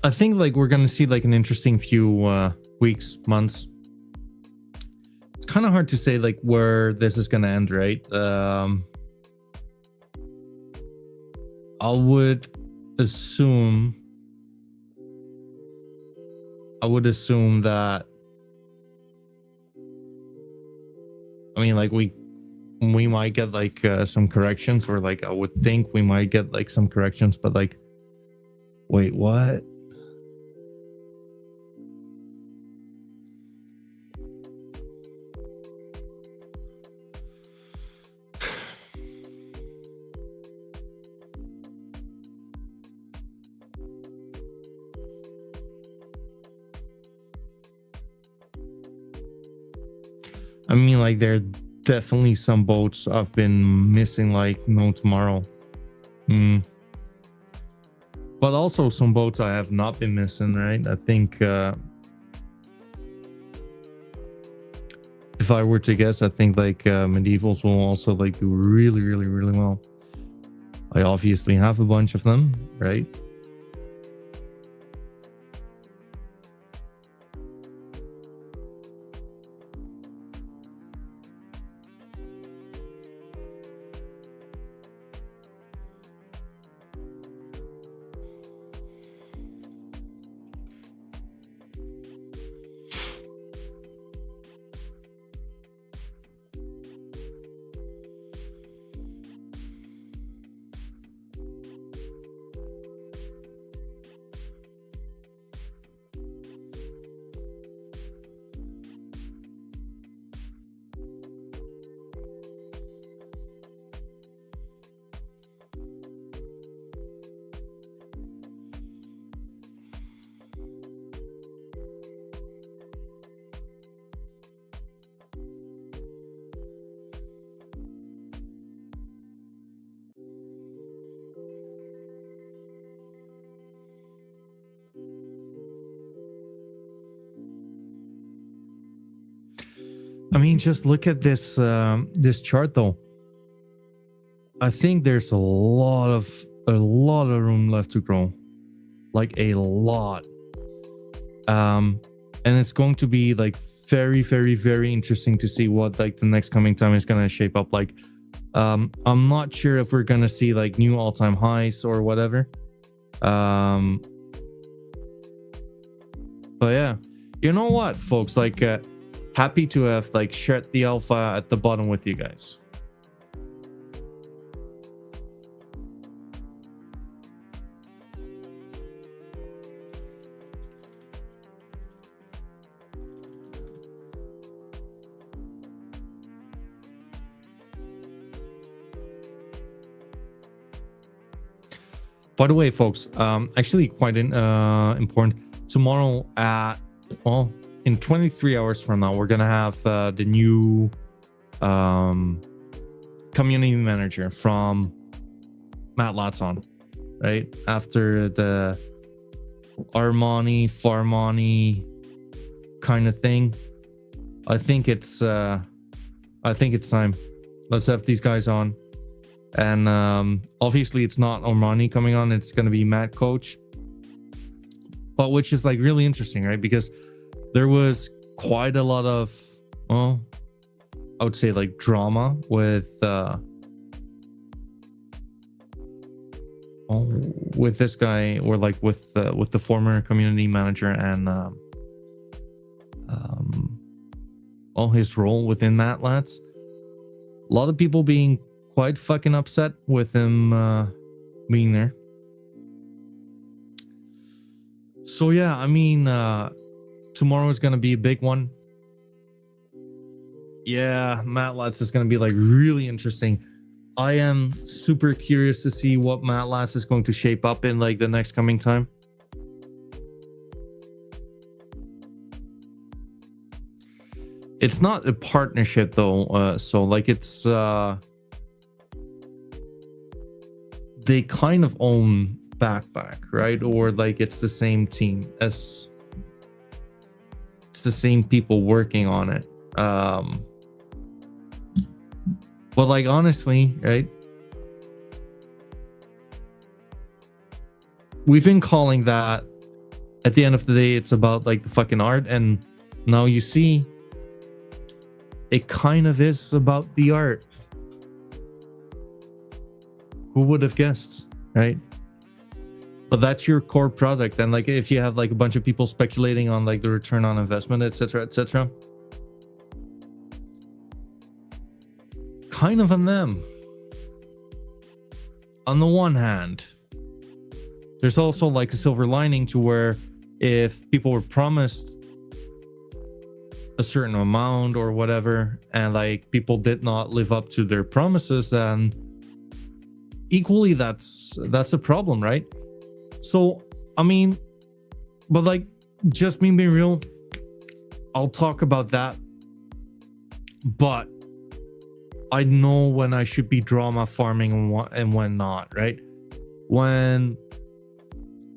I think like we're gonna see like an interesting few weeks, months. It's kind of hard to say like where this is gonna end, right? I would assume that, I mean, like we might get like some corrections, or like I would think we might get like some corrections, but like, wait, what? I mean, like there are definitely some boats I've been missing like no tomorrow. But also some boats I have not been missing, right? I think if I were to guess, I think like medievals will also like do really, really, really well. I obviously have a bunch of them, right? I mean, just look at this this chart though. I think there's a lot of room left to grow, like a lot. And it's going to be like very, very, very interesting to see what like the next coming time is going to shape up like. I'm not sure if we're going to see like new all-time highs or whatever. But yeah, you know what, folks, like happy to have like shared the alpha at the bottom with you guys. By the way, folks, actually quite important. Tomorrow at, well, in 23 hours from now, we're going to have the new community manager from Matt Latz on, right? After the Armani, Farmani kind of thing. I think it's time. Let's have these guys on. And obviously it's not Armani coming on, it's going to be Matt Coach, but which is like really interesting, right? Because there was quite a lot of, well, I would say like drama with this guy, or like with the former community manager and his role within Matt Latz. A lot of people being quite fucking upset with him being there. So yeah, I mean, tomorrow is gonna be a big one. Yeah, Matt Latz is gonna be like really interesting. I am super curious to see what Matt Latz is going to shape up in like the next coming time. It's not a partnership though, so like it's they kind of own Backpack, right? Or like it's the same team, as it's the same people working on it. But like honestly, right? We've been calling that, at the end of the day, it's about like the fucking art, and now you see it kind of is about the art. Who would have guessed, right? But that's your core product. And like if you have like a bunch of people speculating on like the return on investment, etc., kind of on them. On the one hand, there's also like a silver lining to where if people were promised a certain amount or whatever, and like people did not live up to their promises, then equally that's a problem, right? So I mean, but like, just me being real, I'll talk about that, but I know when I should be drama farming and when not, right? When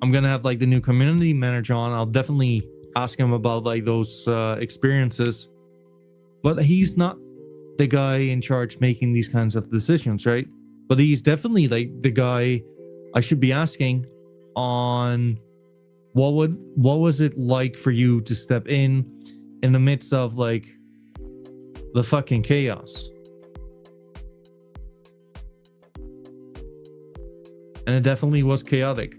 I'm gonna have like the new community manager on, I'll definitely ask him about like those experiences, but he's not the guy in charge making these kinds of decisions, right? But he's definitely like the guy I should be asking on what was it like for you to step in the midst of like the fucking chaos. And it definitely was chaotic.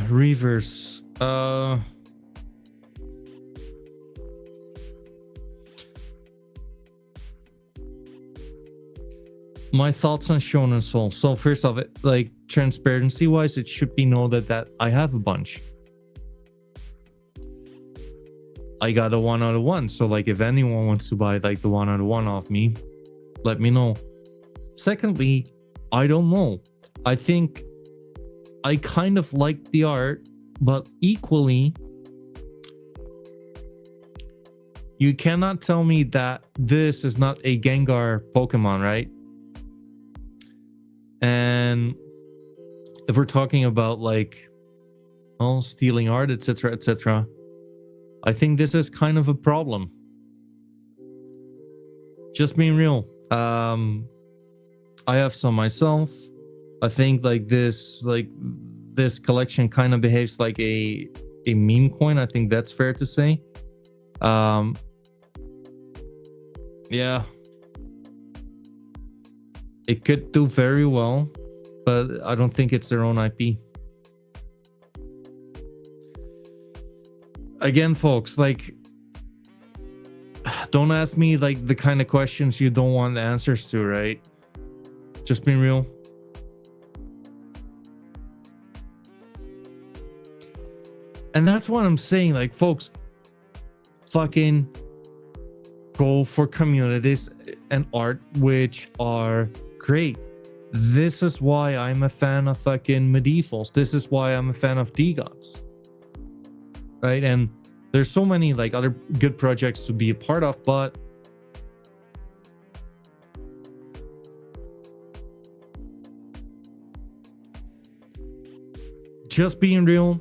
Reverse. My thoughts on Shonen Soul. So first off, like transparency wise, it should be known that I have a bunch. I got a 1 out of 1. So like if anyone wants to buy like the 1 out of 1 off me, let me know. Secondly, I don't know. I think I kind of like the art, but equally, you cannot tell me that this is not a Gengar Pokemon, right? And if we're talking about like, well, stealing art, etc., I think this is kind of a problem. Just being real. I have some myself. I think this collection kind of behaves like a meme coin. I think that's fair to say. Yeah, it could do very well, but I don't think it's their own IP. Again, folks, like, don't ask me like the kind of questions you don't want the answers to, right? Just being real. And that's what I'm saying, like, folks, fucking go for communities and art which are great. This is why I'm a fan of fucking medievals. This is why I'm a fan of D-Gods. Right? And there's so many like other good projects to be a part of, but just being real,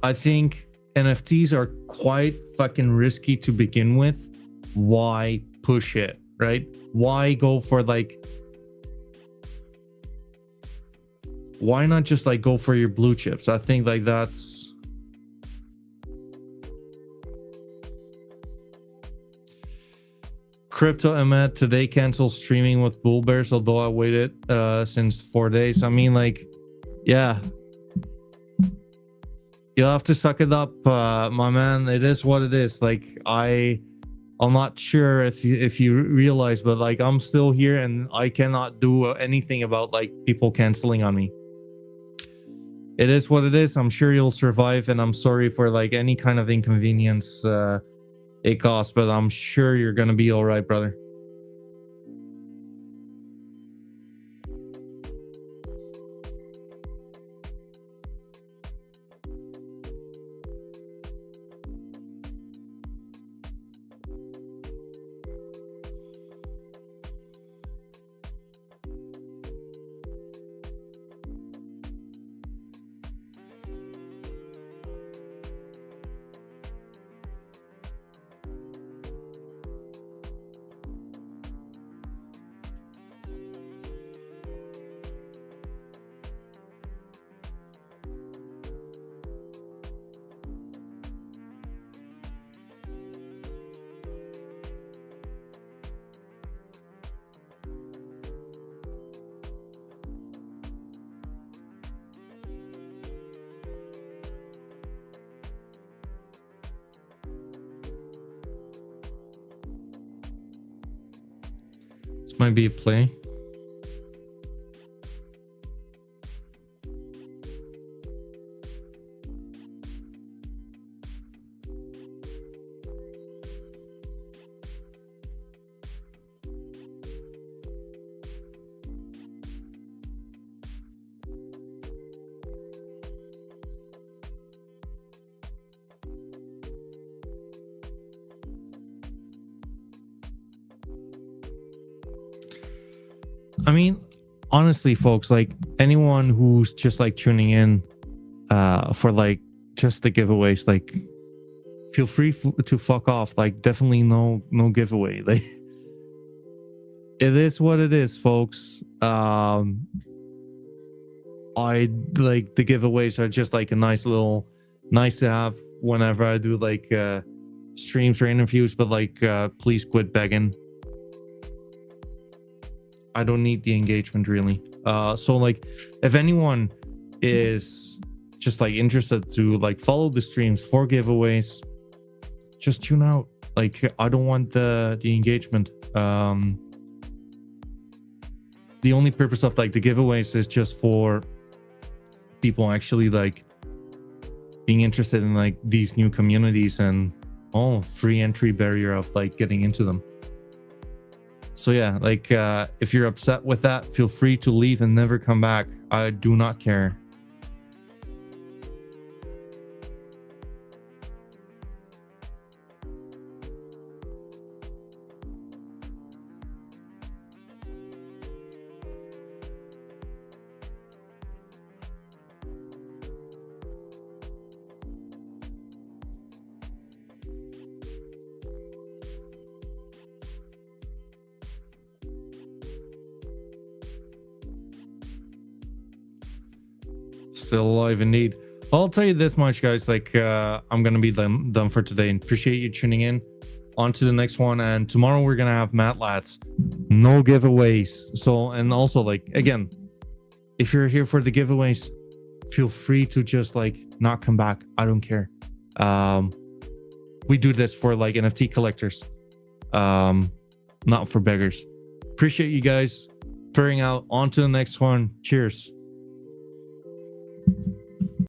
I think NFTs are quite fucking risky to begin with. Why push it, right? Why go for like, why not just like go for your blue chips? I think like that's, Crypto Emmet today canceled streaming with Bull Bears, although I waited since 4 days. I mean, like, yeah, you'll have to suck it up, my man. It is what it is. Like, I'm not sure if you realize, but like, I'm still here and I cannot do anything about like people canceling on me. It is what it is. I'm sure you'll survive, and I'm sorry for like any kind of inconvenience it costs, but I'm sure you're gonna be all right, brother. This might be a play. I mean, honestly, folks, like anyone who's just like tuning in for like just the giveaways, like feel free to fuck off. Like, definitely no giveaway. Like, it is what it is, folks. I like the giveaways are just like a nice to have whenever I do like streams or interviews, but like please quit begging. I don't need the engagement, really. So like, if anyone is just like interested to like follow the streams for giveaways, just tune out. Like, I don't want the engagement. The only purpose of like the giveaways is just for people actually like being interested in like these new communities and free entry barrier of like getting into them. So yeah, like if you're upset with that, feel free to leave and never come back. I do not care. Still alive indeed. I'll tell you this much, guys. Like, I'm gonna be done for today, and appreciate you tuning in. On to the next one, and tomorrow we're gonna have Matt Lats. No giveaways. So, and also, like, again, if you're here for the giveaways, feel free to just like not come back. I don't care. We do this for like NFT collectors, not for beggars. Appreciate you guys. Figuring out. On to the next one. Cheers.